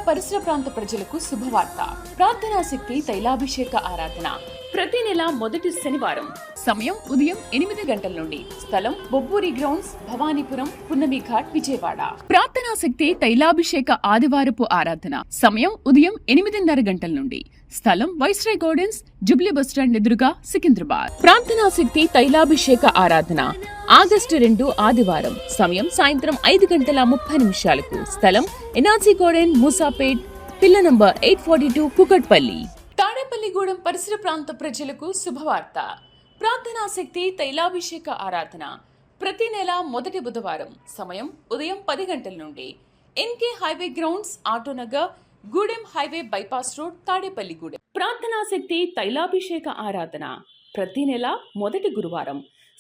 పరిసర ప్రాంత ప్రజలకు శుభవార్త. ప్రార్థనా శక్తి తైలాభిషేక ఆరాధన ప్రతి నెల మొదటి శనివారం. సమయం ఉదయం 8 గంటల నుండి. స్థలం బొబ్బూరి గ్రౌండ్స్, భవానీపురం, పున్నమి ఘాట్, విజయవాడ. ప్రార్థనా శక్తి తైలాభిషేక ఆదివారపు ఆరాధన సమయం ఉదయం 8:30 గంటల నుండి. స్థలం వైస్రాయ్ గార్డెన్స్, జుబ్లీ బస్టాండ్ ఎదురుగా, సికింద్రాబాద్. ప్రార్థనా శక్తి తైలాభిషేక ఆరాధన ఆగస్టు 2 ఆదివారం. సమయం సాయంత్రం 5:30 స్థలం ఎన్ఆర్సీ గార్డెన్, మూసాపేట్, పిల్ల నంబర్ 842, కుకట్పల్లి. తాడేపల్లిగూడెం పరిసర ప్రాంత ప్రజలకు శుభవార్త. ప్రార్థనా శక్తి తైలాభిషేక ఆరాధన ప్రతి నెల మొదటి బుధవారం. సమయం ఉదయం 10 గంటల నుండి. NK highway grounds, Autonagar, Gudem highway bypass road, Tadepalligudem. ప్రార్థనా శక్తి తైలాభిషేక ఆరాధన ప్రతి నెల మొదటి గురువారం.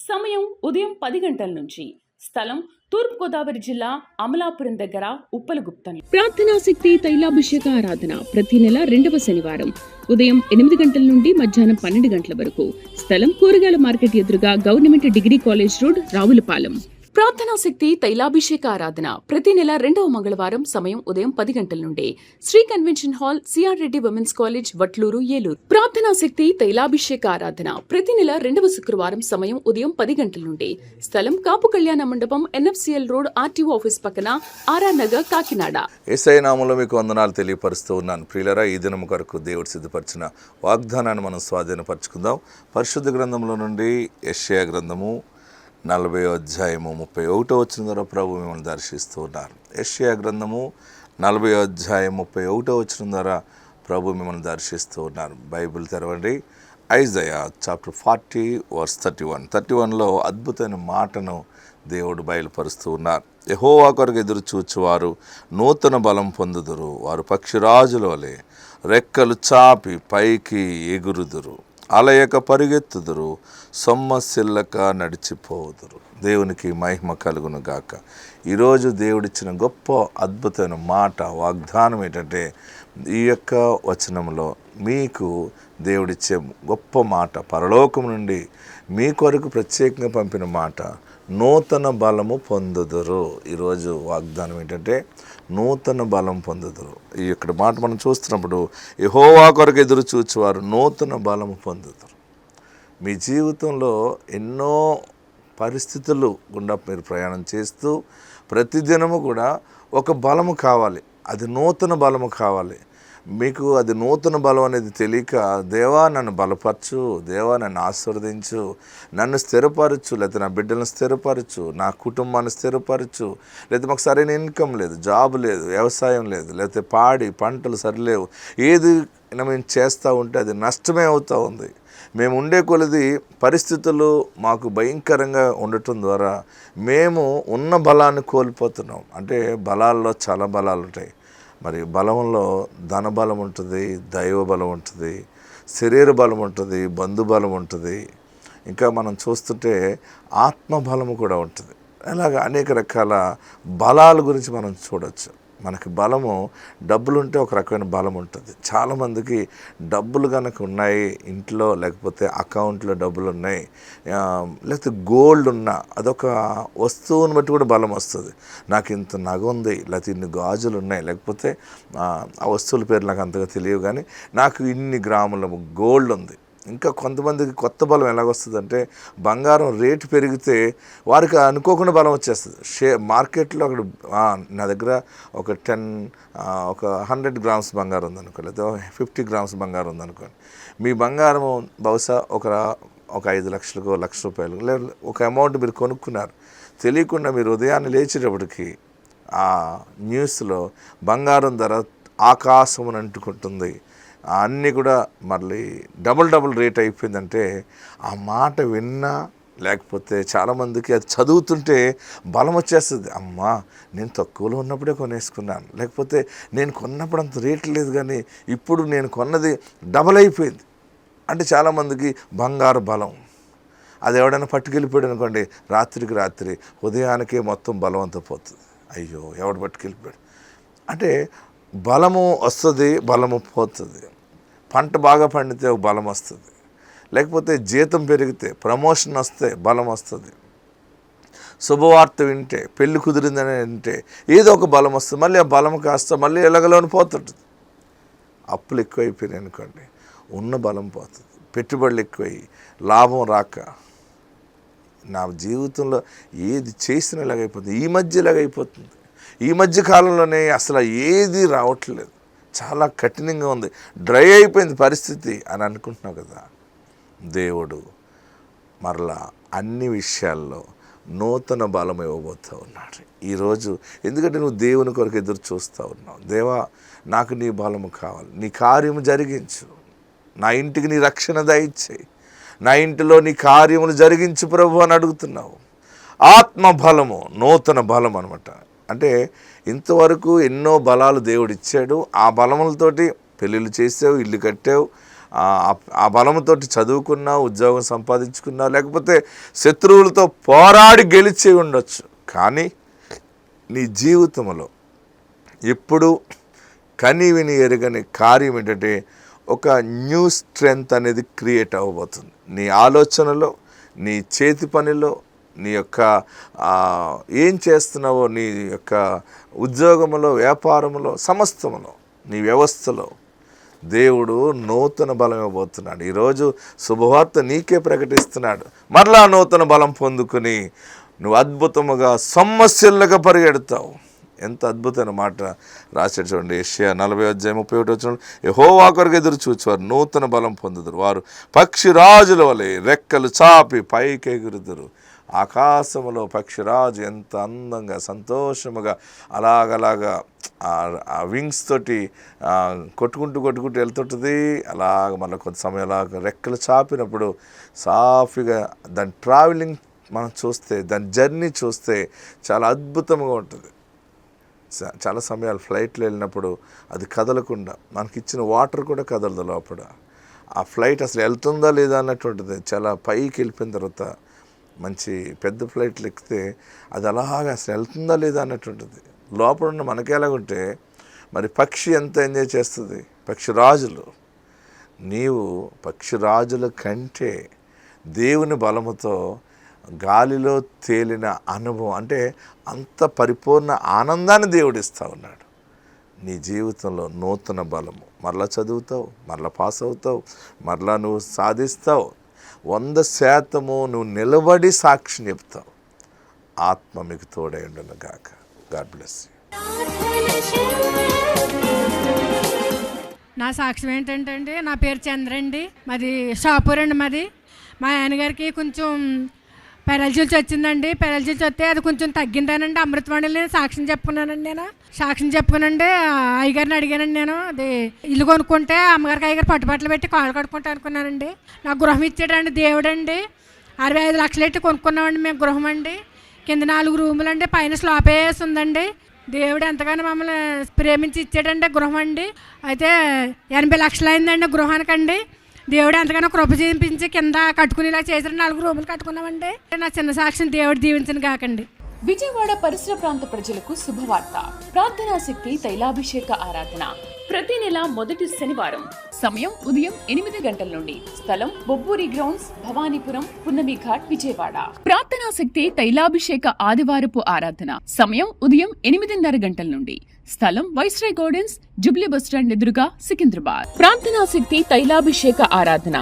సమయం ఉదయం 10 గంటల నుంచి. స్థలం తూర్పుగోదావరి జిల్లా, అమలాపురం దగ్గర, ఉప్పలగుప్తం. ప్రార్థనా శక్తి తైలాభిషేక ఆరాధన ప్రతి నెల 2వ శనివారం. ఉదయం 8 గంటల నుండి మధ్యాహ్నం 12 గంటల వరకు. స్థలం కూరగాయల మార్కెట్ ఎదురుగా, government degree college road, Ravulapalem. ప్రార్థనా శక్తి తైలాభిషేక ఆరాధన ప్రతి నెల 2వ మంగళవారం. సమయం ఉదయం 10 గంటల నుండి. Shri convention hall, CR Reddy women's college, Vatluru, Eluru. ప్రార్థనా శక్తి తైలాభిషేక ఆరాధన ప్రతి నెల 2వ శుక్రవారం. సమయం ఉదయం 10 గంటల నుండి. స్థలం కాపు కళ్యాణ మండపం, ఎన్ఎఫ్సిఎల్ రోడ్, ఆర్టీఓ ఆఫీస్ పక్కన, ఆర్ఆర్ నగర్, కాకినాడ. యేసయ్య నామములో మీకు వందనాలు తెలియపరుస్తూ ఉన్నాను. ప్రియులారా, ఈ దినం కొరకు దేవుడు సిద్ధపరిచిన వాగ్దానాన్ని మనం స్వాధీనపరచుకుందాం. పరిశుద్ధ గ్రంథంలో నుండి యెషయా గ్రంథము 40వ అధ్యాయము 31వ వచనం ద్వారా ప్రభు మిమ్మల్ని దర్శిస్తూ ఉన్నారు. యెషయా గ్రంథము 40వ అధ్యాయం 31వ వచనం ద్వారా ప్రభు మిమ్మల్ని దర్శిస్తూ ఉన్నారు. బైబిల్ తెరవండి. ఐజయా చాప్టర్ 40 వర్స్ 31లో అద్భుతమైన మాటను దేవుడు బయలుపరుస్తూ ఉన్నారు. యెహోవా కొరకు ఎదురు చూచువారు నూతన బలం పొందుదురు. వారు పక్షిరాజుల వలె రెక్కలు చాపి పైకి ఎగురుదురు. అలయక పరిగెత్తుదురు, సొమ్మసిల్లక నడిచిపోదురు. దేవునికి మహిమ కలుగును గాక. ఈరోజు దేవుడిచ్చిన గొప్ప అద్భుతమైన మాట, వాగ్దానం ఏంటంటే, ఈ యొక్క వచనంలో మీకు దేవుడిచ్చే గొప్ప మాట, పరలోకం నుండి మీ కొరకు ప్రత్యేకంగా పంపిన మాట, నూతన బలము పొందుదురు. ఈరోజు వాగ్దానం ఏంటంటే, నూతన బలం పొందుదురు. ఈ ఇక్కడ మాట మనం చూస్తున్నప్పుడు, యెహోవా కొరకు ఎదురు చూచువారు నూతన బలము పొందుదురు. మీ జీవితంలో ఎన్నో పరిస్థితులు గుండా మీరు ప్రయాణం చేస్తూ ప్రతిదినము కూడా ఒక బలము కావాలి. అది నూతన బలము కావాలి. మీకు అది నూతన బలం అనేది తెలియక, దేవా నన్ను బలపరచు, దేవా నన్ను ఆశీర్వదించు, నన్ను స్థిరపరచు, లేకపోతే నా బిడ్డలను స్థిరపరచు, నా కుటుంబాన్ని స్థిరపరచు, లేకపోతే మాకు సరైన ఇన్కమ్ లేదు, జాబ్ లేదు, వ్యవసాయం లేదు, లేకపోతే పాడి పంటలు సరిలేవు, ఏది మేము చేస్తూ ఉంటే అది నష్టమే అవుతూ ఉంది. మేము ఉండే కొలది పరిస్థితులు మాకు భయంకరంగా ఉండటం ద్వారా మేము ఉన్న బలాన్ని కోల్పోతున్నాం. అంటే బలాల్లో చాలా బలాలు ఉంటాయి. మరి బలంలో ధన బలం ఉంటుంది, దైవ బలం ఉంటుంది, శరీర బలం ఉంటుంది, బంధు బలం ఉంటుంది, ఇంకా మనం చూస్తుంటే ఆత్మబలము కూడా ఉంటుంది. అలాగ అనేక రకాల బలాల గురించి మనం చూడవచ్చు. మనకి బలము, డబ్బులుంటే ఒక రకమైన బలం ఉంటుంది. చాలామందికి డబ్బులు కనుక ఉన్నాయి ఇంట్లో, లేకపోతే అకౌంట్లో డబ్బులు ఉన్నాయి, లేకపోతే గోల్డ్ ఉన్నా, అదొక వస్తువుని బట్టి కూడా బలం వస్తుంది. నాకు ఇంత నగ ఉంది, లేకపోతే ఇన్ని గాజులు ఉన్నాయి, లేకపోతే ఆ వస్తువుల పేరు నాకు అంతగా తెలియవు, కానీ నాకు ఇన్ని గ్రాముల గోల్డ్ ఉంది. ఇంకా కొంతమందికి కొత్త బలం ఎలాగొస్తుందంటే, బంగారం రేటు పెరిగితే వారికి అనుకోకుండా బలం వచ్చేస్తుంది. మార్కెట్లో అక్కడ నా దగ్గర ఒక 100 గ్రామ్స్ బంగారం ఉందనుకో, లేదా 50 గ్రామ్స్ బంగారం ఉందనుకోండి, మీ బంగారం బహుశా ఒక 5 లక్షలకు, ₹1,00,000 లేదా ఒక అమౌంట్ మీరు కొనుక్కున్నారు. తెలియకుండా మీరు ఉదయాన్నే లేచేటప్పటికి ఆ న్యూస్లో బంగారం ధర ఆకాశమును అంటుకుంటుంది, అన్నీ కూడా మళ్ళీ డబుల్ రేట్ అయిపోయిందంటే, ఆ మాట విన్నా, లేకపోతే చాలామందికి అది చదువుతుంటే బలం వచ్చేస్తుంది. అమ్మా, నేను తక్కువలో ఉన్నప్పుడే కొనేసుకున్నాను, లేకపోతే నేను కొన్నప్పుడు అంత రేట్ లేదు, కానీ ఇప్పుడు నేను కొన్నది డబల్ అయిపోయింది. అంటే చాలామందికి బంగారు బలం అది ఎవడైనా పట్టుకెళ్ళిపోయాడు అనుకోండి, రాత్రికి రాత్రి ఉదయానికే మొత్తం బలవంతం పోతుంది. అయ్యో, ఎవడు పట్టుకెళ్ళిపోయాడు అంటే బలము వస్తుంది, బలము పోతుంది. పంట బాగా పండితే ఒక బలం వస్తుంది, లేకపోతే జీతం పెరిగితే, ప్రమోషన్ వస్తే బలం వస్తుంది. శుభవార్త వింటే, పెళ్లి కుదిరిందని వింటే ఏదో ఒక బలం వస్తుంది. మళ్ళీ ఆ బలం కాస్త మళ్ళీ ఎలాగలోని పోతుంటుంది. అప్పులు ఎక్కువైపోయినాయి అనుకోండి, ఉన్న బలం పోతుంది. పెట్టుబడులు ఎక్కువయ్యి లాభం రాక నా జీవితంలో ఏది చేసినా ఇలాగైపోతుంది. ఈ మధ్య ఇలాగైపోతుంది. ఈ మధ్య కాలంలోనే అసలు ఏది రావట్లేదు, చాలా కఠినంగా ఉంది, డ్రై అయిపోయింది పరిస్థితి అని అనుకుంటున్నావు కదా. దేవుడు మరలా అన్ని విషయాల్లో నూతన బలం ఇవ్వబోతూ ఉన్నాడు ఈరోజు. ఎందుకంటే నువ్వు దేవుని కొరకు ఎదురు చూస్తూ ఉన్నావు. దేవా, నాకు నీ బలము కావాలి, నీ కార్యము జరిగించు, నా ఇంటికి నీ రక్షణ దయచేయి, నా ఇంటిలో నీ కార్యములు జరిగించు ప్రభు అని అడుగుతున్నావు. ఆత్మ బలము, నూతన బలం అనమాట. అంటే ఇంతవరకు ఎన్నో బలాలు దేవుడు ఇచ్చాడు. ఆ బలములతోటి పెళ్ళిళ్ళు చేసావు, ఇల్లు కట్టావు, ఆ బలంతో చదువుకున్నావు, ఉద్యోగం సంపాదించుకున్నావు, లేకపోతే శత్రువులతో పోరాడి గెలిచి ఉండొచ్చు. కానీ నీ జీవితంలో ఎప్పుడు కని విని ఎరగని కార్యం ఏంటంటే ఒక న్యూ స్ట్రెంగ్త్ అనేది క్రియేట్ అవ్వబోతుంది. నీ ఆలోచనలో, నీ చేతి పనిలో, నీ యొక్క ఏం చేస్తున్నావో, నీ యొక్క ఉద్యోగంలో, వ్యాపారంలో, సమస్తములో, నీ వ్యవస్థలో దేవుడు నూతన బలం ఇవ్వబోతున్నాడు. ఈరోజు శుభవార్త నీకే ప్రకటిస్తున్నాడు. మరలా నూతన బలం పొందుకుని నువ్వు అద్భుతముగా సమస్యలుగా పరిగెడతావు. ఎంత అద్భుతమైన మాట రాశాడు చూడండి. యెషయా 40:31 యెహోవా కొరకు ఎదురు చూచువారు నూతన బలం పొందుదురు, వారు పక్షిరాజుల వలె రెక్కలు చాపి పైకి ఎగురుదురు. ఆకాశంలో పక్షిరాజు ఎంత అందంగా సంతోషముగా అలాగలాగా ఆ వింగ్స్ తోటి కొట్టుకుంటూ వెళ్తుంటుంది. అలాగ మళ్ళీ కొంత సమయం అలాగ రెక్కలు చాపినప్పుడు సాఫీగా దాని ట్రావెలింగ్ మనం చూస్తే, దాని జర్నీ చూస్తే చాలా అద్భుతంగా ఉంటుంది. చాలా సమయాలు ఫ్లైట్లో వెళ్ళినప్పుడు అది కదలకుండా, మనకిచ్చిన వాటర్ కూడా కదలదు లోపల. ఆ ఫ్లైట్ అసలు వెళ్తుందా లేదా అన్నటువంటిది. చాలా పైకి వెళ్ళిపోయిన తర్వాత మంచి పెద్ద ఫ్లైట్లు ఎక్కితే అది అలాగా అసలు వెళ్తుందా లేదా అన్నటువంటిది. లోపల ఉన్న మనకి ఎలాగుంటే మరి పక్షి ఎంత ఎంజాయ్ చేస్తుంది. పక్షిరాజులు, నీవు పక్షిరాజుల కంటే దేవుని బలముతో గాలిలో తేలిన అనుభవం, అంటే అంత పరిపూర్ణ ఆనందాన్ని దేవుడు ఇస్తూ ఉన్నాడు. నీ జీవితంలో నూతన బలము, మరలా చదువుతావు, మరలా పాస్ అవుతావు, మరలా నువ్వు సాధిస్తావు, 100% నువ్వు నిలబడి సాక్షి చెప్తావు. ఆత్మ మీకు తోడై ఉండును గాక. God bless you. నా సాక్ష్యం ఏంటంటే అండి, నా పేరు చంద్ర అండి, మాది షాపూర్ అండి. మాది మా ఆయనగారికి కొంచెం పెరాలసిస్ వచ్చిందండి. పెరాలసిస్ వస్తే అది కొంచెం తగ్గిందానండి. అమృతవాణిలో సాక్ష్యం చెప్పుకున్నానండి. నేను సాక్ష్యం చెప్పుకునండి అయ్యగారిని అడిగానండి. నేను అది ఇల్లు కొనుక్కుంటే అమ్మగారికి అయ్యగారు పట్టుబట్టలు పెట్టి కాళ్ళు కడుక్కుంటా అనుకున్నానండి. నాకు గృహం ఇచ్చాడండి దేవుడండి. 65 లక్షలు పెట్టి కొనుక్కున్నామండి మేము గృహం అండి. కింద 4 రూములు అండి, పైన స్లాబ్ వేసి ఉందండి. దేవుడు ఎంతగానో మమ్మల్ని ప్రేమించి ఇచ్చాడండి గృహం అండి. అయితే 80 లక్షలు అయిందండి గృహానికండి. దేవుడు ఎంతగానో కృప చూపించి కింద కట్టుకునేలా చేసిన 4 రూములు కట్టుకున్నామండి. నా చిన్న సాక్ష్యం దేవుడు దీవించిన కాకండి. విజయవాడ పరిసర ప్రాంత ప్రజలకు శుభవార్త. ప్రార్థనా శక్తి తైలాభిషేక ఆరాధన ప్రతి నెల మొదటి శనివారం. సమయం ఉదయం 8 గంటల నుండి. స్థలం బొబ్బూరి గ్రౌండ్స్, భవానీపురం, పున్నమి ఘాట్, విజయవాడ. ప్రార్థనా శక్తి తైలాభిషేక ఆదివారపు ఆరాధన సమయం ఉదయం 8:30 గంటల నుండి. స్థలం వైస్రాయ్ గార్డెన్స్, జుబ్లీ బస్టాండ్ ఎదురుగా, సికింద్రాబాద్. ప్రార్థనా శక్తి తైలాభిషేక ఆరాధన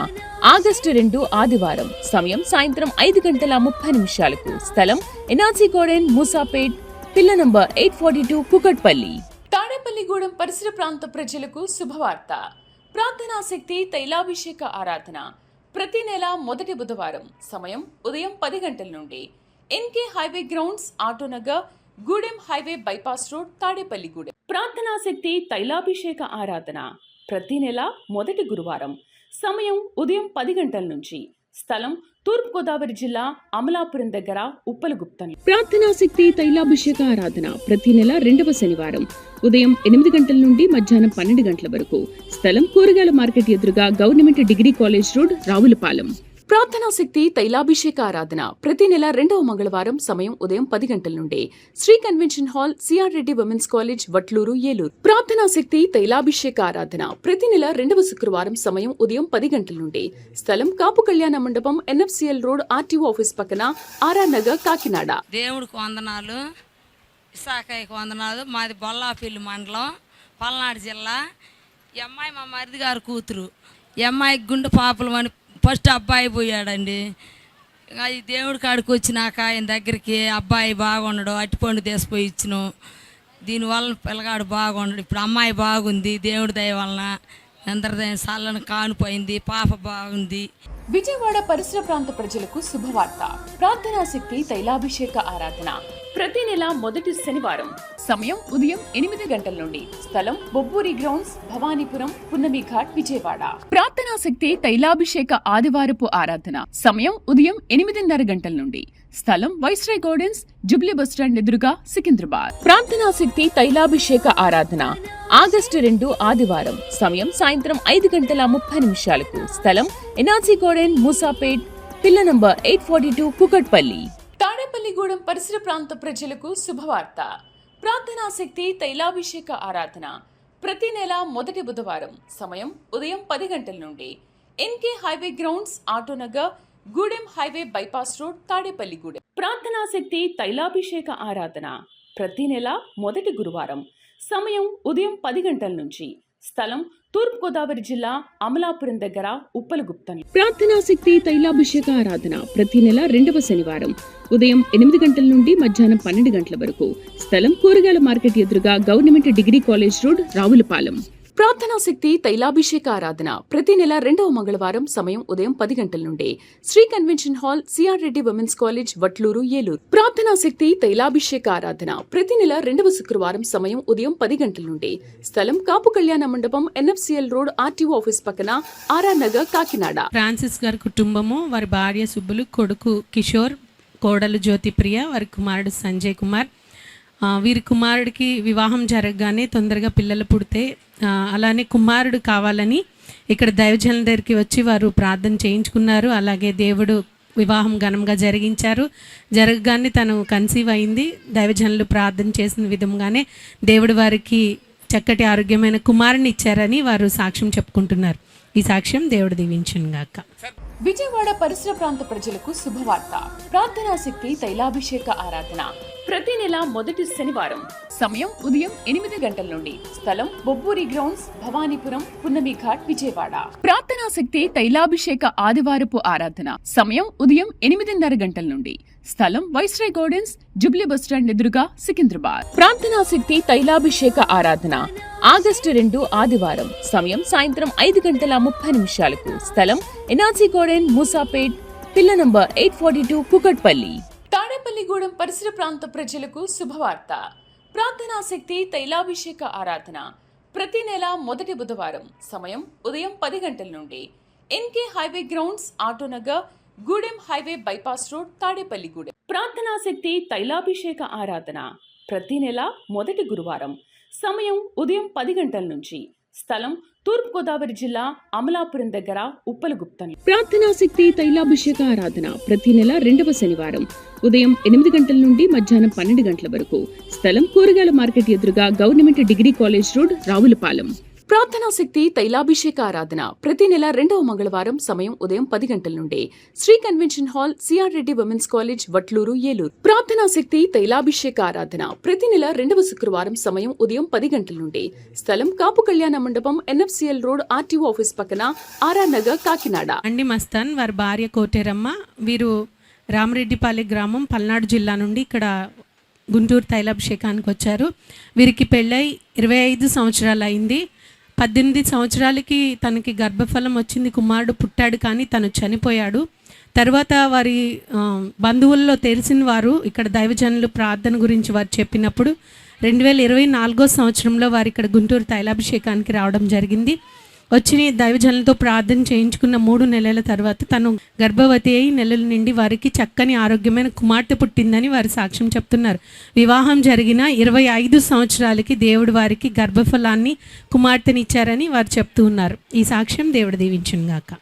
ఆగస్టు 2 ఆదివారం. సమయం సాయంత్రం 5:30 స్థలం ఎన్ఆర్సీ గార్డెన్, మూసాపేట్, పిల్ల నంబర్ 842, కుకట్పల్లి. తాడేపల్లిగూడెం పరిసర ప్రాంత ప్రజలకు శుభవార్త. ప్రార్థనా శక్తి తైలాభిషేక ఆరాధన ప్రతి నెల మొదటి బుధవారం. సమయం ఉదయం 10 గంటల నుండి. NK highway grounds, Autonagar, Gudem highway bypass road, Tadepalligudem. ప్రార్థనా శక్తి తైలాభిషేక ఆరాధన ప్రతి నెల మొదటి గురువారం. సమయం ఉదయం 10 గంటల నుంచి. స్థలం తూర్పుగోదావరి జిల్లా, అమలాపురం దగ్గర, ఉప్పలగుప్తం. ప్రార్థనా శక్తి తైలాభిషేక ఆరాధన ప్రతి నెల 2వ శనివారం. ఉదయం 8 గంటల నుండి మధ్యాహ్నం 12 గంటల వరకు. స్థలం కూరగాయల మార్కెట్ ఎదురుగా, government degree college road, Ravulapalem. ప్రార్థనా శక్తి తైలాభిషేక ఆరాధన ప్రతి నెల 2వ మంగళవారం సమయం ఉదయం 10 గంటల నుండి Shri convention hall CR Reddy women's college Vatluru Eluru. ప్రార్థనా శక్తి తైలాభిషేక ఆరాధన ప్రతి నెల 2వ శుక్రవారం సమయం ఉదయం 10 గంటల నుండి స్థలం కాపు కళ్యాణ మండపం ఎన్ఎఫ్సిఎల్ రోడ్ ఆర్టీఓ ఆఫీస్ పక్కన ఆర్ఆర్ నగర్ కాకినాడ. దేవుడికి వందనాలు, ఇసాకాయకు వందనాలు. మాది బొల్లాపల్లి మండలం, పల్నాడు జిల్లా. ఈ అమ్మాయి మా మరిది గారు కూతురు. ఈ అమ్మాయికి గుండె పాపలు అని ఫస్ట్ అబ్బాయి పోయాడండి. ఈ దేవుడి కాడికి వచ్చినాక ఆయన దగ్గరికి అబ్బాయి బాగుండడు, అట్టిపండు తీసిపోయి ఇచ్చినాం. దీనివల్ల పిల్లగాడు బాగుండడు. ఇప్పుడు అమ్మాయి బాగుంది దేవుడి దయ వలన. అందరి దయ సల్లను కానిపోయింది, పాప బాగుంది. విజయవాడ పరిసర ప్రాంత ప్రజలకు శుభవార్త. ప్రార్థనా శక్తి తైలాభిషేక ఆరాధన ప్రతి నెల మొదటి శనివారం సమయం ఉదయం 8 గంటల నుండి స్థలం బొబ్బూరి గ్రౌండ్స్, భవానీపురం, పున్నమి ఘాట్, విజయవాడ. ప్రార్థనా శక్తి తైలాభిషేక ఆదివారపు ఆరాధన సమయం ఉదయం 8:30 గంటల నుండి స్థలం వైస్రాయ్ గార్డెన్స్, జుబ్లీ బస్టాండ్ ఎదురుగా, సికింద్రాబాద్. ప్రార్థనా శక్తి తైలాభిషేక ఆరాధన ఆగస్టు 2 ఆదివారం సమయం సాయంత్రం 5:30 స్థలం ఎన్ఆర్సీ గార్డెన్, మూసాపేట్, పిల్ల నంబర్ 842, కుకట్పల్లి. తాడేపల్లిగూడెం పరిసర ప్రాంత ప్రజలకు శుభవార్త. ప్రార్థనా శక్తి తైలాభిషేక ఆరాధన ప్రతి నెల మొదటి బుధవారం సమయం ఉదయం 10 గంటల నుండి NK highway grounds, Autonagar, Gudem highway bypass road, Tadepalligudem. ప్రార్థనా శక్తి తైలాభిషేక ఆరాధన ప్రతి నెల మొదటి గురువారం సమయం ఉదయం 10 గంటల నుంచి స్థలం తూర్పుగోదావరి జిల్లా, అమలాపురం దగ్గర, ఉప్పలగుప్తం. ప్రార్థనా శక్తి తైలాభిషేక ఆరాధన ప్రతి నెల 2వ శనివారం ఉదయం 8 గంటల నుండి మధ్యాహ్నం 12 గంటల వరకు స్థలం కూరగాయల మార్కెట్ ఎదురుగా, government degree college road, Ravulapalem. ప్రార్థనా శక్తి తైలాభిషేక ఆరాధన ప్రతి నెల 2వ మంగళవారం సమయం ఉదయం 10 గంటల నుండి Shri convention hall CR Reddy women's college Vatluru Eluru. ప్రార్థనా శక్తి తైలాభిషేక ఆరాధన ప్రతి నెల 2వ శుక్రవారం సమయం ఉదయం 10 గంటల నుండి స్థలం కాపు కళ్యాణ మండపం ఎన్ఎఫ్సిఎల్ రోడ్ ఆర్టీఓ ఆఫీస్ పక్కన ఆర్ఆర్ నగర్ కాకినాడ. ఫ్రాన్సిస్ గారి కుటుంబము, వారి భార్య సుబ్బులు, కొడుకు కిషోర్, కోడలు జ్యోతిప్రియ, వారి కుమారుడు సంజయ్ కుమార్. వీరి కుమారుడికి వివాహం జరగగానే తొందరగా పిల్లలు పుడితే అలానే కుమారుడు కావాలని ఇక్కడ దైవజనుల దగ్గరికి వచ్చి వారు ప్రార్థన చేయించుకున్నారు. అలాగే దేవుడు వివాహం ఘనంగా జరిగించారు. జరగగానే తను కన్సీవ్ అయింది. దైవజనులు ప్రార్థన చేసిన విధంగానే దేవుడు వారికి చక్కటి ఆరోగ్యమైన కుమారుని ఇచ్చారని వారు సాక్ష్యం చెప్పుకుంటున్నారు. ఈ సాక్ష్యం దేవుడు దీవించును గాక. విజయవాడ పరిసర ప్రాంత ప్రజలకు శుభవార్త. ప్రార్థనా శక్తి తైలాభిషేక ఆరాధన ప్రతి నెల మొదటి శనివారం సమయం ఉదయం 8 గంటల నుండి స్థలం బొబ్బూరి గ్రౌండ్స్, భవానీపురం, పున్నమి ఘాట్, విజయవాడ. ప్రార్థనా శక్తి తైలాభిషేక ఆదివారపు ఆరాధన సమయం ఉదయం 8:30 గంటల నుండి స్థలం వైస్రాయ్ గార్డెన్స్, జుబ్లీ బస్టాండ్ ఎదురుగా, సికింద్రాబాద్. ప్రార్థనా శక్తి తైలాభిషేక ఆరాధన ఆగస్టు 2 ఆదివారం సమయం సాయంత్రం 5:30 స్థలం ఎన్ఆర్సీ గార్డెన్, మూసాపేట్, పిల్ల నంబర్ 842, కుకట్పల్లి. తాడేపల్లిగూడెం పరిసర ప్రాంత ప్రజలకు శుభవార్త. ప్రార్థనా శక్తి తైలాభిషేక ఆరాధన ప్రతి నెల మొదటి బుధవారం సమయం ఉదయం 10 గంటల నుండి NK highway grounds, Autonagar, Gudem highway bypass road, Tadepalligudem. ప్రార్థనా శక్తి తైలాభిషేక ఆరాధన ప్రతి నెల మొదటి గురువారం సమయం ఉదయం 10 గంటల నుంచి స్థలం తూర్పుగోదావరి జిల్లా, అమలాపురం దగ్గర, ఉప్పలగుప్తం. ప్రార్థనా శక్తి తైలాభిషేక ఆరాధన ప్రతి నెల 2వ శనివారం ఉదయం 8 గంటల నుండి మధ్యాహ్నం 12 గంటల వరకు స్థలం కూరగాయల మార్కెట్ ఎదురుగా, government degree college road, Ravulapalem. ప్రార్థనా శక్తి తైలాభిషేక ఆరాధన ప్రతి నెల 2వ మంగళవారం సమయం ఉదయం 10 గంటల నుండి Shri convention hall CR Reddy women's college Vatluru Eluru. ప్రార్థనా శక్తి తైలాభిషేక ఆరాధన ప్రతి నెల 2వ శుక్రవారం సమయం ఉదయం 10 గంటల నుండి స్థలం కాపు కళ్యాణ మండపం ఎన్ఎఫ్సిఎల్ రోడ్ ఆర్టీఓ ఆఫీస్ పక్కన ఆర్ఆర్ నగర్ కాకినాడ. అండి మస్తాన్, వారి భార్య కోటేరమ్మ. వీరు రామరెడ్డిపల్లి గ్రామం, పల్నాడు జిల్లా నుండి ఇక్కడ గుంటూరు తైలాభిషేకానికి వచ్చారు. వీరికి పెళ్ళై 25 సంవత్సరాలు అయింది. 18 సంవత్సరాలకి తనకి గర్భఫలం వచ్చింది, కుమారుడు పుట్టాడు, కానీ తను చనిపోయాడు. తర్వాత వారి బంధువుల్లో తెలిసిన వారు ఇక్కడ దైవజనులు ప్రార్థన గురించి వారు చెప్పినప్పుడు 2024 సంవత్సరంలో వారు ఇక్కడ గుంటూరు తైలాభిషేకానికి రావడం జరిగింది. వచ్చి దైవజనులతో ప్రార్థన చేయించుకున్న 3 నెలల తర్వాత తను గర్భవతి అయి నెలల నుండి వారికి చక్కని ఆరోగ్యమైన కుమార్తె పుట్టిందని వారి సాక్ష్యం చెప్తున్నారు. వివాహం జరిగిన 25 సంవత్సరాలకి దేవుడు వారికి గర్భఫలాన్ని, కుమార్తెని ఇచ్చారని వారు చెప్తూ ఉన్నారు. ఈ సాక్ష్యం దేవుడు దీవించును గాక.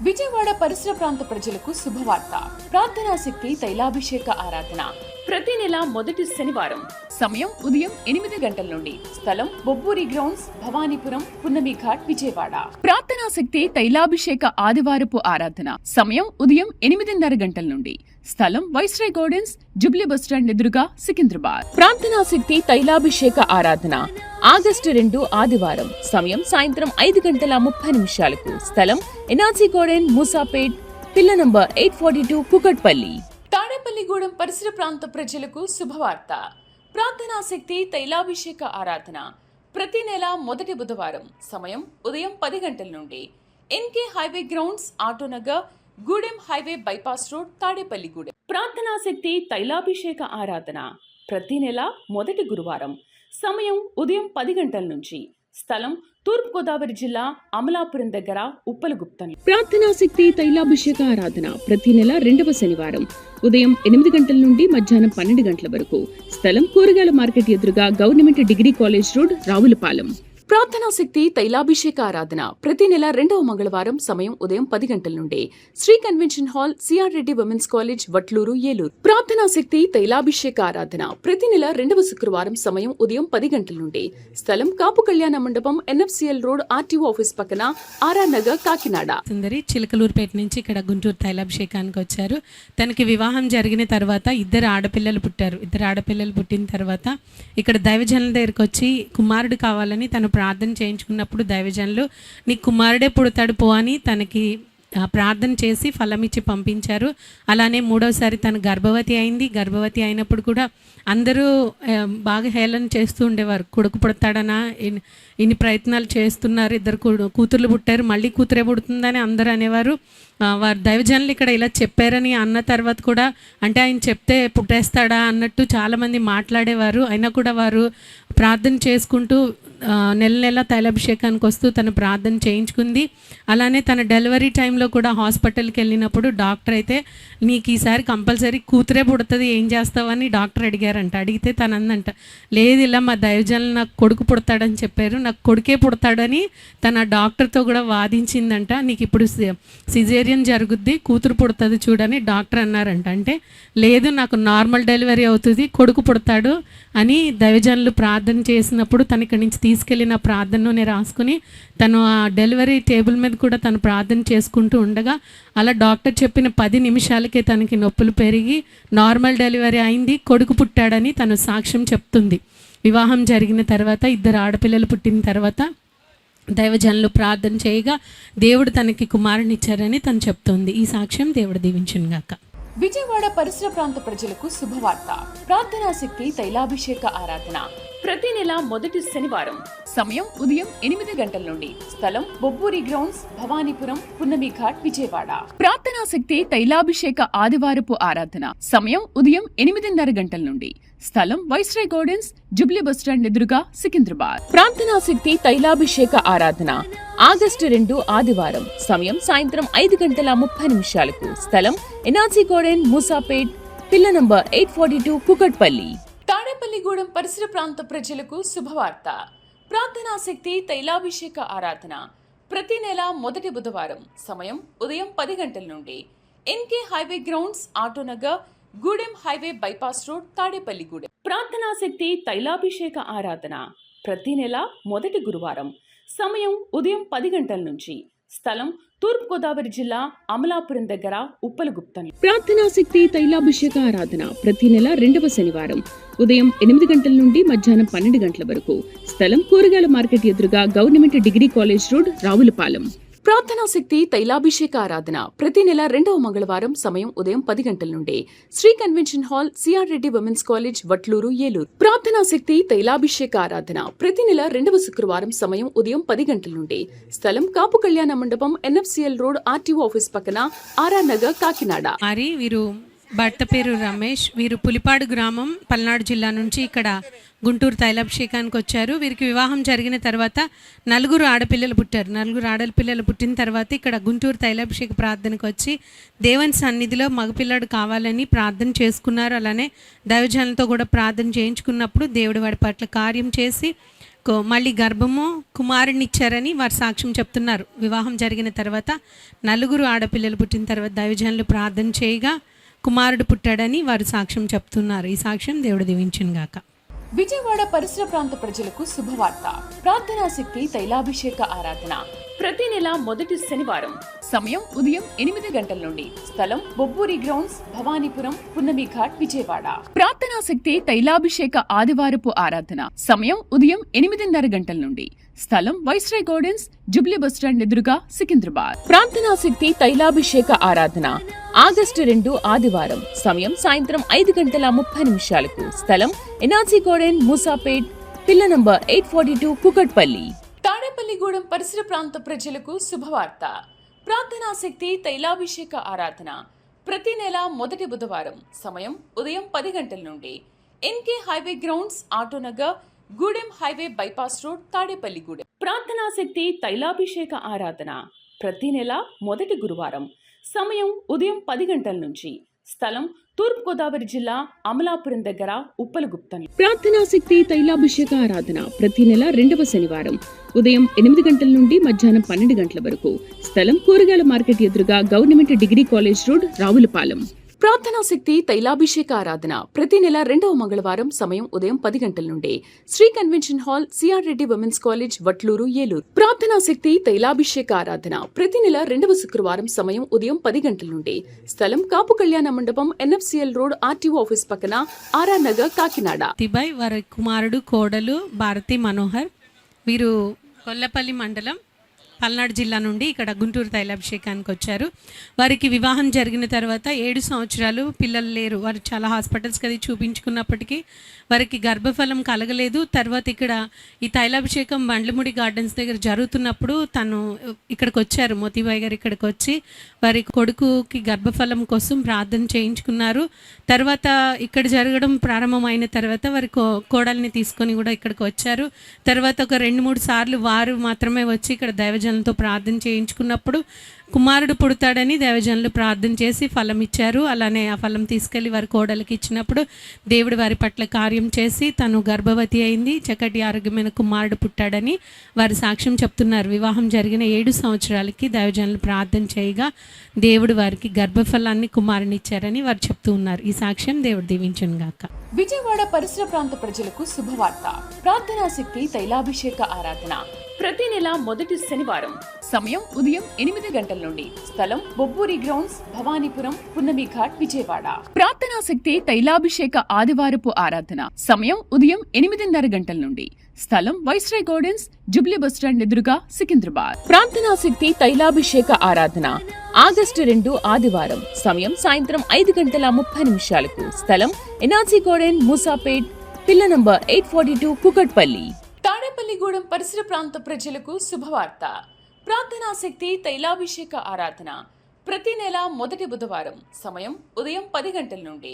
విజయవాడ పరిసర ప్రాంత ప్రజలకు శుభవార్త. ప్రార్థనా శక్తి తైలాభిషేక ఆరాధన ప్రతి నెల మొదటి శనివారం. సమయం ఉదయం 8 గంటల నుండి. స్థలం బొబ్బూరి గ్రౌండ్స్, భవానీపురం, పున్నమి ఘాట్, విజయవాడ. ప్రార్థనా శక్తి తైలాభిషేక ఆదివారపు ఆరాధన సమయం ఉదయం 8:30 గంటల నుండి. స్థలం వైస్రాయ్ గార్డెన్స్, జుబ్లీ బస్టాండ్ ఎదురుగా, సికింద్రాబాద్. ప్రార్థనా శక్తి తైలాభిషేక ఆరాధన ఆగస్టు 2 ఆదివారం. సమయం సాయంత్రం 5:30 స్థలం ఎన్ఆర్సీ గార్డెన్, మూసాపేట్, పిల్ల నంబర్ 842, కుకట్పల్లి. తాడేపల్లిగూడెం పరిసర ప్రాంత ప్రజలకు శుభవార్త. ప్రార్థనా శక్తి తైలాభిషేక ఆరాధన ప్రతి నెల మొదటి బుధవారం. సమయం ఉదయం 10 గంటల నుండి. NK highway grounds, Autonagar, Gudem highway bypass road, Tadepalligudem. ప్రార్థనా శక్తి తైలాభిషేక ఆరాధన ప్రతి నెల మొదటి గురువారం. సమయం ఉదయం 10 గంటల నుంచి. స్థలం తూర్పుగోదావరి జిల్లా, అమలాపురం దగ్గర, ఉప్పలగుప్తం. ప్రార్థనా శక్తి తైలాభిషేక ఆరాధన ప్రతి నెల 2వ శనివారం. ఉదయం 8 గంటల నుండి మధ్యాహ్నం 12 గంటల వరకు. స్థలం కూరగాయల మార్కెట్ ఎదురుగా, government degree college road, Ravulapalem. ప్రార్థనా శక్తి తైలాభిషేక ఆరాధన ప్రతి నెల 2వ మంగళవారం. సమయం ఉదయం 10 గంటల నుండి. Shri convention hall, CR Reddy women's college, Vatluru, Eluru. ప్రార్థనా శక్తి తైలాభిషేక ఆరాధన ప్రతి నెల 2వ శుక్రవారం. సమయం ఉదయం 10 గంటల నుండి. స్థలం కాపు కళ్యాణ మండపం, ఎన్ఎఫ్సిఎల్ రోడ్, ఆర్టీఓ ఆఫీస్ పక్కన, ఆర్ఆర్ నగర్, కాకినాడ. సుందరి చిలకలూరుపేట నుంచి ఇక్కడ గుంటూరు తైలాభిషేకానికి వచ్చారు. తనకి వివాహం జరిగిన తర్వాత 2 ఆడపిల్లలు పుట్టారు. 2 ఆడపిల్లలు పుట్టిన తర్వాత ఇక్కడ దైవజనుల దగ్గరికి వచ్చి కుమారుడు కావాలని తను ప్రార్థన చేయించుకున్నప్పుడు దైవజనులు నీ కుమారుడే పుడతాడు పో అని తనకి ప్రార్థన చేసి ఫలం ఇచ్చి పంపించారు. అలానే 3వసారి తను గర్భవతి అయింది. గర్భవతి అయినప్పుడు కూడా అందరూ బాగా హేళన చేస్తూ ఉండేవారు. కొడుకు పుడతాడనా, ఇన్ని ప్రయత్నాలు చేస్తున్నారు, 2 కూతుర్లు పుట్టారు, మళ్ళీ కూతురే పుడుతుందని అందరూ అనేవారు. వారు దైవజనులు ఇక్కడ ఇలా చెప్పారని అన్న తర్వాత కూడా అంటే ఆయన చెప్తే పుట్టేస్తాడా అన్నట్టు చాలామంది మాట్లాడేవారు. అయినా కూడా వారు ప్రార్థన చేసుకుంటూ నెల తైలాభిషేకానికి వస్తూ తను ప్రార్థన చేయించుకుంది. అలానే తన డెలివరీ టైంలో కూడా హాస్పిటల్కి వెళ్ళినప్పుడు డాక్టర్ అయితే నీకు ఈసారి కంపల్సరీ కూతురే పుడుతుంది, ఏం చేస్తావని డాక్టర్ అడిగారంట. అడిగితే తను అందంట, లేదు ఇలా మా దైవజనులు నాకు కొడుకు పుడతాడని చెప్పారు, నాకు కొడుకే పుడతాడని తన డాక్టర్తో కూడా వాదించిందంట. నీకు ఇప్పుడు సిజేరియన్ జరుగుద్ది, కూతురు పుడుతుంది చూడని డాక్టర్ అన్నారంట. అంటే లేదు నాకు నార్మల్ డెలివరీ అవుతుంది, కొడుకు పుడతాడు అని దైవజనులు ప్రార్థన చేసినప్పుడు తను ఇక్కడి నుంచి తీసుకెళ్ళిన ప్రార్థనలోనే రాసుకుని తను ఆ డెలివరీ టేబుల్ మీద కూడా తను ప్రార్థన చేసుకుంటూ ఉండగా అలా డాక్టర్ చెప్పిన 10 నిమిషాలకే తనకి నొప్పులు పెరిగి నార్మల్ డెలివరీ అయింది, కొడుకు పుట్టాడని తను సాక్ష్యం చెప్తుంది. వివాహం జరిగిన తర్వాత 2 ఆడపిల్లలు పుట్టిన తర్వాత దైవజనులు ప్రార్థన చేయగా దేవుడు తనకి కుమారుని ఇచ్చారని తను చెప్తుంది. ఈ సాక్ష్యం దేవుడు దీవించును గాక. విజయవాడ పరిసర ప్రాంత ప్రజలకు శుభవార్త. ప్రార్థనా శక్తి తైలాభిషేక ఆరాధన ప్రతి నెల మొదటి శనివారం. సమయం ఉదయం 8 గంటల నుండి. స్థలం బొబ్బూరి గ్రౌండ్స్, భవానీపురం, పున్నమి ఘాట్, విజయవాడ. ప్రార్థనా శక్తి తైలాభిషేక ఆదివారపు ఆరాధన సమయం ఉదయం 8:30 గంటల నుండి. స్థలం వైస్రాయ్ గార్డెన్స్, జుబ్లీ బస్టాండ్ ఎదురుగా, సికింద్రాబాద్. ప్రార్థనా శక్తి తైలాభిషేక ఆరాధన ఆగస్టు 2 ఆదివారం. సమయం సాయంత్రం 5:30 స్థలం ఎన్ఆర్సీ గార్డెన్, మూసాపేట్, పిల్ల నంబర్ 842, కుకట్పల్లి. తాడేపల్లిగూడెం పరిసర ప్రాంత ప్రజలకు శుభవార్త. ప్రార్థనా శక్తి తైలాభిషేక ఆరాధన ప్రతి నెల మొదటి బుధవారం. సమయం ఉదయం 10 గంటల నుండి. NK highway grounds, Autonagar, Gudem highway bypass road, Tadepalligudem. ప్రార్థనా శక్తి తైలాభిషేక ఆరాధన ప్రతి నెల మొదటి గురువారం. సమయం ఉదయం 10 గంటల నుంచి. స్థలం తూర్పుగోదావరి జిల్లా, అమలాపురం దగ్గర, ఉప్పలగుప్తం. ప్రార్థనా శక్తి తైలాభిషేక ఆరాధన ప్రతి నెల 2వ శనివారం. ఉదయం 8 గంటల నుండి మధ్యాహ్నం 12 గంటల వరకు. స్థలం కూరగాయల మార్కెట్ ఎదురుగా, government degree college road, Ravulapalem. ప్రార్థనా శక్తి తైలాభిషేక ఆరాధన ప్రతి నెల 2వ మంగళవారం. సమయం ఉదయం 10 గంటల నుండి. Shri convention hall, CR Reddy women's college, Vatluru, Eluru. ప్రార్థనా శక్తి తైలాభిషేక ఆరాధన ప్రతి నెల 2వ శుక్రవారం. సమయం ఉదయం 10 గంటల నుండి. స్థలం కాపు కళ్యాణ మండపం, ఎన్ఎఫ్సిఎల్ రోడ్, ఆర్టీఓ ఆఫీస్ పక్కన, ఆర్ఆర్ నగర్, కాకినాడ. వీరు భర్త పేరు రమేష్. వీరు పులిపాడు గ్రామం, పల్నాడు జిల్లా నుంచి ఇక్కడ గుంటూరు తైలాభిషేకానికి వచ్చారు. వీరికి వివాహం జరిగిన తర్వాత 4 ఆడపిల్లలు పుట్టారు. 4 ఆడపిల్లలు పుట్టిన తర్వాత ఇక్కడ గుంటూరు తైలాభిషేక ప్రార్థనకు వచ్చి దేవుని సన్నిధిలో మగపిల్లాడు కావాలని ప్రార్థన చేసుకున్నారు. అలానే దైవజనులతో కూడా ప్రార్థన చేయించుకున్నప్పుడు దేవుడు వాడి పట్ల కార్యం చేసి మళ్ళీ గర్భము కుమారుడిని ఇచ్చారని వారు సాక్ష్యం చెప్తున్నారు. వివాహం జరిగిన తర్వాత 4 ఆడపిల్లలు పుట్టిన తర్వాత దైవజనులు ప్రార్థన చేయగా కుమారుడు పుట్టాడని వారు సాక్ష్యం చెప్తున్నారు. ఈ సాక్ష్యం దేవుడు దీవించును గాక. విజయవాడ పరిసర ప్రాంత ప్రజలకు శుభవార్త. ప్రార్థనా శక్తి తైలాభిషేక ఆరాధన ప్రతి నెల మొదటి శనివారం. సమయం ఉదయం 8 గంటల నుండి. స్థలం బొబ్బూరి గ్రౌండ్స్, భవానీపురం, పున్నమి ఘాట్, విజయవాడ. ప్రార్థనా శక్తి తైలాభిషేక ఆదివారపు ఆరాధన సమయం ఉదయం 8:30 గంటల నుండి. స్థలం వైస్రాయ్ గార్డెన్స్, జుబ్లీ బస్టాండ్ ఎదురుగా, సికింద్రాబాద్. ప్రార్థనా శక్తి తైలాభిషేక ఆరాధన ఆగస్టు 2 ఆదివారం. సమయం సాయంత్రం 5:30 స్థలం ఎన్ఆర్సీ గార్డెన్, మూసాపేట్, పిల్ల నంబర్ 842, కుకట్పల్లి. తాడేపల్లిగూడెం పరిసర ప్రాంత ప్రజలకు శుభవార్త. ప్రార్థనా శక్తి తైలాభిషేక ఆరాధన ప్రతి నెల మొదటి బుధవారం. సమయం ఉదయం 10 గంటల నుండి. NK highway grounds, Autonagar, Gudem highway bypass road, Tadepalligudem. ప్రార్థనా శక్తి తైలాభిషేక ఆరాధన ప్రతి నెల మొదటి గురువారం. సమయం ఉదయం 10 గంటల నుంచి. స్థలం తూర్పుగోదావరి జిల్లా, అమలాపురం దగ్గర, ఉప్పలగుప్తం. ప్రార్థనా శక్తి తైలాభిషేక ఆరాధన ప్రతి నెల 2వ శనివారం. ఉదయం 8 గంటల నుండి మధ్యాహ్నం 12 గంటల వరకు. స్థలం కూరగాయల మార్కెట్ ఎదురుగా, government degree college road, Ravulapalem. ప్రార్థనా శక్తి తైలాభిషేక ఆరాధన ప్రతి నెల 2వ మంగళవారం. సమయం ఉదయం 10 గంటల నుండి. Shri convention hall, CR Reddy women's college, Vatluru, Eluru. ప్రార్థనా శక్తి తైలాభిషేక ఆరాధన ప్రతి నెల 2వ శుక్రవారం. సమయం ఉదయం 10 గంటల నుండి. స్థలం కాపు కళ్యాణ మండపం, ఎన్ఎఫ్సిఎల్ రోడ్, ఆర్టీఓ ఆఫీస్ పక్కన, ఆర్ఆర్ నగర్, కాకినాడ. తిబాయ్ వారి కుమారుడు కోడలు భారతి మనోహర్. వీరు కొల్లపల్లి మండలం, పల్నాడు జిల్లా నుండి ఇక్కడ గుంటూరు తైలాభిషేకానికి వచ్చారు. వారికి వివాహం జరిగిన తర్వాత 7 సంవత్సరాలు పిల్లలు లేరు. వారు చాలా హాస్పిటల్స్కి అది చూపించుకున్నప్పటికీ వారికి గర్భఫలం కలగలేదు. తర్వాత ఇక్కడ ఈ తైలాభిషేకం బండ్లముడి గార్డెన్స్ దగ్గర జరుగుతున్నప్పుడు తను ఇక్కడికి వచ్చారు. మోతీబాయ్ గారు ఇక్కడికి వచ్చి వారి కొడుకుకి గర్భఫలం కోసం ప్రార్థన చేయించుకున్నారు. తర్వాత ఇక్కడ జరగడం ప్రారంభమైన తర్వాత వారి కోడల్ని తీసుకొని కూడా ఇక్కడికి వచ్చారు. తర్వాత ఒక 2-3 సార్లు వారు మాత్రమే వచ్చి ఇక్కడ దైవజనులతో ప్రార్థన చేయించుకున్నప్పుడు కుమారుడు పుడతాడని దైవజనులు ప్రార్థన చేసి ఫలం ఇచ్చారు. అలానే ఆ ఫలం తీసుకెళ్లి వారి కోడలికి ఇచ్చినప్పుడు దేవుడు వారి పట్ల కార్యం చేసి తను గర్భవతి అయింది. చక్కటి ఆరోగ్యమైన కుమారుడు పుట్టాడని వారి సాక్ష్యం చెప్తున్నారు. వివాహం జరిగిన 7 సంవత్సరాలకి దైవజనులు ప్రార్థన చేయగా దేవుడు వారికి గర్భఫలాన్ని కుమారుని ఇచ్చారని వారు చెప్తూ ఉన్నారు. ఈ సాక్ష్యం దేవుడు దీవించును గాక. విజయవాడ పరిసర ప్రాంత ప్రజలకు శుభవార్త. ప్రార్థనా శక్తి తైలాభిషేక ఆరాధన ప్రతి నెల మొదటి శనివారం. సమయం ఉదయం 8 గంటల నుండి. స్థలం బొబ్బూరి గ్రౌండ్స్, భవానీపురం, పున్నమి ఘాట్, విజయవాడ. ప్రార్థనా శక్తి తైలాభిషేక ఆదివారపు ఆరాధన సమయం ఉదయం 8:30 గంటల నుండి. స్థలం వైస్రాయ్ గార్డెన్స్, జుబ్లీ బస్టాండ్ ఎదురుగా, సికింద్రాబాద్. ప్రార్థనా శక్తి తైలాభిషేక ఆరాధన ఆగస్టు 2 ఆదివారం. సమయం సాయంత్రం 5:30 స్థలం ఎన్ఆర్సీ గార్డెన్, మూసాపేట్, పిల్ల నంబర్ 842, కుకట్పల్లి. తాడేపల్లిగూడెం పరిసర ప్రాంత ప్రజలకు శుభవార్త. ప్రార్థనా శక్తి తైలాభిషేక ఆరాధన ప్రతి నెల మొదటి బుధవారం. సమయం ఉదయం 10 గంటల నుండి.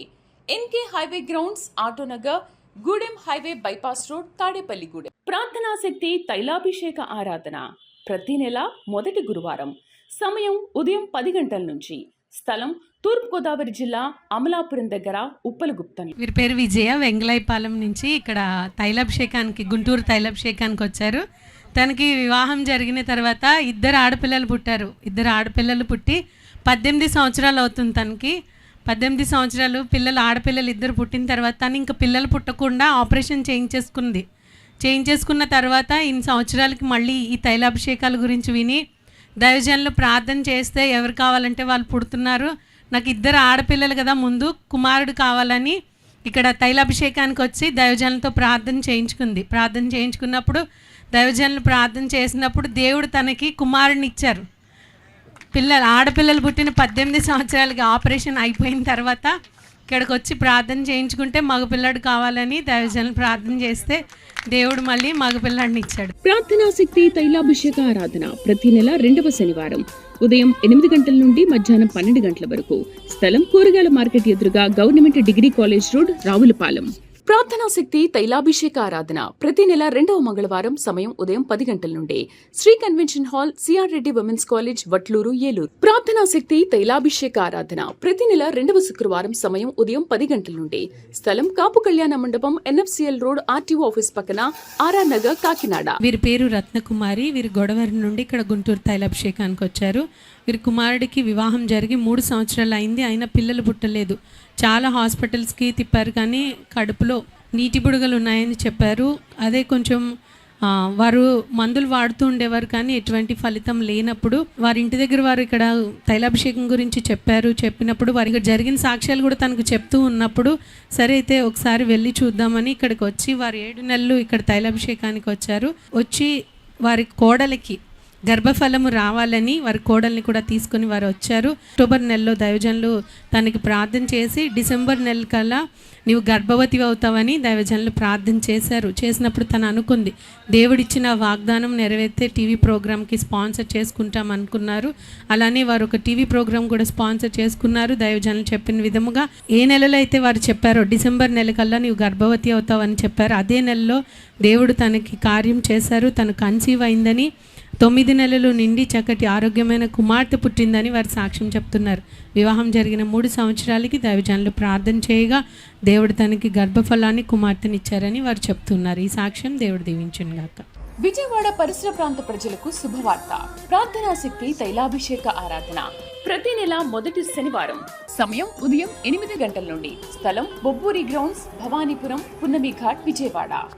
NK highway grounds, Autonagar, Gudem highway bypass road, Tadepalligudem. ప్రార్థనా శక్తి తైలాభిషేక ఆరాధన ప్రతి నెల మొదటి గురువారం. సమయం ఉదయం 10 గంటల నుంచి. స్థలం తూర్పుగోదావరి జిల్లా, అమలాపురం దగ్గర, ఉప్పలగుప్తం. వీరి పేరు విజయ. వెంగళాయపాలెం నుంచి ఇక్కడ తైలాభిషేకానికి, గుంటూరు తైలాభిషేకానికి వచ్చారు. తనకి వివాహం జరిగిన తర్వాత 2 ఆడపిల్లలు పుట్టారు. 2 ఆడపిల్లలు పుట్టి 18 సంవత్సరాలు అవుతుంది తనకి. 18 సంవత్సరాలు ఆడపిల్లలు 2 పుట్టిన తర్వాత తను ఇంకా పిల్లలు పుట్టకుండా ఆపరేషన్ చేయించేసుకున్న తర్వాత ఇన్ని సంవత్సరాలకి మళ్ళీ ఈ తైలాభిషేకాల గురించి విని దైవజనులు ప్రార్థన చేస్తే ఎవరు కావాలంటే వాళ్ళు పుడుతున్నారు. నాకు 2 ఆడపిల్లలు కదా, ముందు కుమారుడు కావాలని ఇక్కడ తైలాభిషేకానికి వచ్చి దైవజనులతో ప్రార్థన చేయించుకున్నప్పుడు దైవజనులు ప్రార్థన చేసినప్పుడు దేవుడు తనకి కుమారుడిని ఇచ్చారు. ఆడపిల్లలు పుట్టిన 18 సంవత్సరాలకి ఆపరేషన్ అయిపోయిన తర్వాత ఇక్కడికి వచ్చి ప్రార్థన చేయించుకుంటే మగపిల్లడు కావాలని దైవజనులు ప్రార్థన చేస్తే దేవుడు మళ్ళీ మగపిల్లాడిని ఇచ్చాడు. ప్రార్థనా శక్తి తైలాభిషేక ఆరాధన ప్రతి నెల 2వ శనివారం. ఉదయం 8 గంటల నుండి మధ్యాహ్నం 12 గంటల వరకు. స్థలం కూరగాయల మార్కెట్ ఎదురుగా, government degree college road, Ravulapalem. ప్రార్థనా శక్తి తైలాభిషేక ఆరాధన ప్రతి నెల 2వ మంగళవారం సమయం ఉదయం 10 గంటల నుండి Shri convention hall CR Reddy women's college Vatluru Eluru. ప్రార్థనా శక్తి తైలాభిషేక ఆరాధన ప్రతి నెల 2వ శుక్రవారం సమయం ఉదయం 10 గంటల నుండి స్థలం కాపు కళ్యాణ మండపం ఎన్ఎఫ్సిఎల్ రోడ్ ఆర్టీఓ ఆఫీస్ పక్కన ఆర్ఆర్ నగర్ కాకినాడ. వీరి పేరు రత్నకుమారి. వీరి గొడవరి నుండి ఇక్కడ గుంటూరు తైలాభిషేకానికి వచ్చారు. వీరి కుమారుడికి వివాహం జరిగి 3 సంవత్సరాలు అయింది. అయినా పిల్లలు పుట్టలేదు. చాలా హాస్పిటల్స్కి తిప్పారు కానీ కడుపులో నీటి బుడగలు ఉన్నాయని చెప్పారు. అదే కొంచెం వారు మందులు వాడుతూ ఉండేవారు కానీ ఎటువంటి ఫలితం లేనప్పుడు వారి ఇంటి దగ్గర వారు ఇక్కడ తైలాభిషేకం గురించి చెప్పినప్పుడు వారికి జరిగిన సాక్ష్యాలు కూడా తనకు చెప్తూ ఉన్నప్పుడు సరే అయితే ఒకసారి వెళ్ళి చూద్దామని ఇక్కడికి వచ్చి వారు 7 నెలలు ఇక్కడ తైలాభిషేకానికి వచ్చారు. వచ్చి వారి కోడలికి గర్భఫలము రావాలని వారి కోడల్ని కూడా తీసుకుని వారు వచ్చారు. అక్టోబర్ నెలలో దైవజనులు తనకి ప్రార్థన చేసి డిసెంబర్ నెల కల్లా నీవు గర్భవతి అవుతావని దైవజనులు ప్రార్థన చేశారు. చేసినప్పుడు తను అనుకుంది దేవుడిచ్చిన వాగ్దానం నెరవేర్తే టీవీ ప్రోగ్రామ్కి స్పాన్సర్ చేసుకుంటాం అనుకున్నారు. అలానే వారు ఒక టీవీ ప్రోగ్రామ్ కూడా స్పాన్సర్ చేసుకున్నారు. దైవజనులు చెప్పిన విధముగా ఏ నెలలో అయితే వారు చెప్పారో డిసెంబర్ నెల కల్లా నీవు గర్భవతి అవుతావని చెప్పారు. అదే నెలలో దేవుడు తనకి కార్యం చేశారు. తను కన్సీవ్ అయిందని 9 నెలలు నిండి చక్కటి ఆరోగ్యమైన కుమార్తె పుట్టిందని వారు సాక్ష్యం చెప్తున్నారు. వివాహం జరిగిన 3 సంవత్సరాలకి దైవజనులు ప్రార్థన చేయగా దేవుడు తనకి గర్భఫలాన్ని కుమార్తెనిచ్చారని వారు చెప్తున్నారు. ఈ సాక్ష్యం దేవుడు దీవించును గాక. విజయవాడ పరిసర ప్రాంత ప్రజలకు శుభవార్త. ప్రార్థనా శక్తి తైలాభిషేక ఆరాధన ప్రతి నెల మొదటి శనివారం సమయం ఉదయం 8 గంటల నుండి స్థలం బొబ్బూరి గ్రౌండ్స్ భవానీపురం పున్నమి ఘాట్ విజయవాడ.